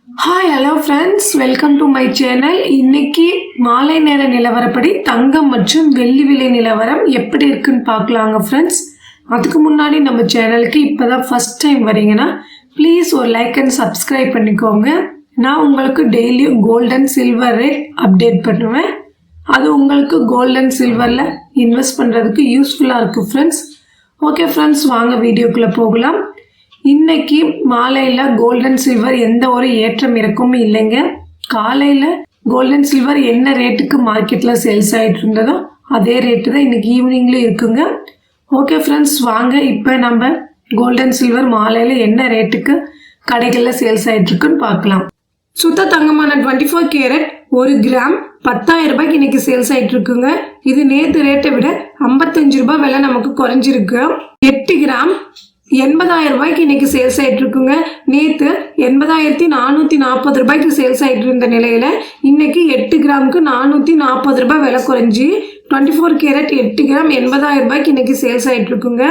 Hi hello friends, welcome to my channel. இன்னைக்கு மாலை நேர நிலவரப்படி தங்கம் மற்றும் வெள்ளி விலை நிலவரம் எப்படி இருக்குன்னு பார்க்கலாங்க ஃப்ரெண்ட்ஸ். அதுக்கு முன்னாடி நம்ம சேனலுக்கு இப்போதான் ஃபர்ஸ்ட் டைம் வரீங்கன்னா ப்ளீஸ் ஒரு லைக் அண்ட் சப்ஸ்கிரைப் பண்ணிக்கோங்க. நான் உங்களுக்கு டெய்லியும் gold and silver rate update பண்ணுவேன். அது உங்களுக்கு கோல்ட் அண்ட் சில்வரில் இன்வெஸ்ட் பண்ணுறதுக்கு யூஸ்ஃபுல்லாக இருக்குது ஃப்ரெண்ட்ஸ். ஓகே ஃப்ரெண்ட்ஸ், வாங்க வீடியோக்குள்ளே போகலாம். இன்னைக்கு மாலையில் கோல்ட் அண்ட் சில்வர் எந்த ஒரு ஏற்றம் இறக்கமும் இல்லைங்க. காலையில் கோல்ட் அண்ட் சில்வர் என்ன ரேட்டுக்கு மார்க்கெட்டில் சேல்ஸ் ஆகிட்டு இருந்ததோ அதே ரேட்டு தான் இன்னைக்கு ஈவினிங்ல இருக்குங்க. ஓகே ஃப்ரெண்ட்ஸ், வாங்க இப்போ நம்ம கோல்ட் அண்ட் சில்வர் மாலையில் என்ன ரேட்டுக்கு கடைகளில் சேல்ஸ் ஆகிட்டு இருக்குன்னு பார்க்கலாம். சுத்த தங்கமான 24 கேரட் 1 கிராம் 10,000 ரூபாய்க்கு இன்னைக்கு சேல்ஸ் ஆகிட்டு இருக்குங்க. இது நேற்று ரேட்டை விட 55 ரூபாய் விலை நமக்கு குறைஞ்சிருக்கு. 8 கிராம் 80,000 ரூபாய்க்கு இன்னைக்கு சேல்ஸ் ஆகிட்டு இருக்குங்க. நேற்று 80,440 ரூபாய்க்கு சேல்ஸ் ஆகிட்டு இருந்த நிலையில இன்னைக்கு 8 கிராமுக்கு 440 ரூபாய் விலை குறைஞ்சி 24 கேரட் 8 கிராம் 80,000 ரூபாய்க்கு இன்னைக்கு சேல்ஸ் ஆகிட்டு இருக்குங்க.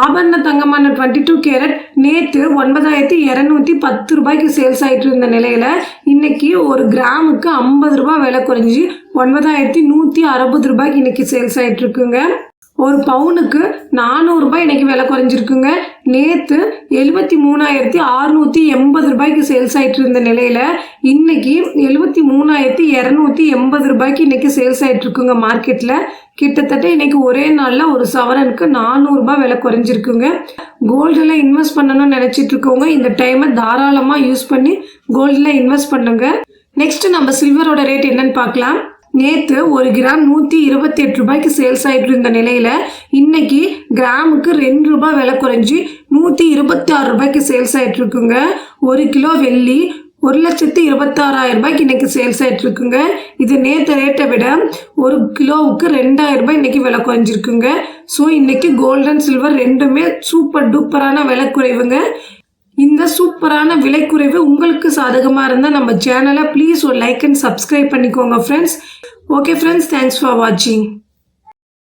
ஆபரண தங்கமான 22 கேரட் நேற்று 9,210 ரூபாய்க்கு சேல்ஸ் ஆகிட்டு இருந்த நிலையில இன்னைக்கு ஒரு கிராமுக்கு 50 ரூபாய் விலை குறைஞ்சி 9,160 ரூபாய்க்கு இன்னைக்கு சேல்ஸ் ஆகிட்டு இருக்குங்க. ஒரு பவுனுக்கு 400 ரூபாய் இன்னைக்கு விலை குறைஞ்சிருக்குங்க. நேற்று 73,680 ரூபாய்க்கு சேல்ஸ் ஆகிட்டு இருந்த நிலையில இன்னைக்கு 73,280 ரூபாய்க்கு இன்னைக்கு சேல்ஸ் ஆகிட்டு இருக்குங்க. மார்க்கெட்ல கிட்டத்தட்ட இன்னைக்கு ஒரே நாள்ல ஒரு சவரனுக்கு 400 ரூபாய் விலை குறைஞ்சிருக்குங்க. கோல்டுல இன்வெஸ்ட் பண்ணணும்னு நினைச்சிட்டு இருக்கவங்க இந்த டைமை தாராளமா யூஸ் பண்ணி கோல்டுல இன்வெஸ்ட் பண்ணுங்க. நெக்ஸ்ட் நம்ம சில்வரோட ரேட் என்னன்னு பார்க்கலாம். நேற்று 1 கிராம் 128 ரூபாய்க்கு சேல்ஸ் ஆகிட்டு இருந்த நிலையில இன்னைக்கு கிராமுக்கு 2 ரூபாய் விலை குறைஞ்சி 126 ரூபாய்க்கு சேல்ஸ் ஆகிட்டு இருக்குங்க. 1 கிலோ வெள்ளி 1,26,000 ரூபாய்க்கு இன்னைக்கு சேல்ஸ் ஆகிட்டு இருக்குங்க. இது நேற்று ரேட்டை விட 1 கிலோவுக்கு 2,000 ரூபாய் இன்னைக்கு விலை குறைஞ்சிருக்குங்க. ஸோ இன்னைக்கு கோல்ட் அண்ட் சில்வர் ரெண்டுமே சூப்பர் டூப்பரான விலை குறைவுங்க. இந்த சூப்பரான விலை குறைவு உங்களுக்கு சாதகமாக இருந்தால் நம்ம சேனலை ப்ளீஸ் ஒரு லைக் அண்ட் சப்ஸ்கிரைப் பண்ணிக்கோங்க friends. Okay friends, thanks for வாட்சிங்.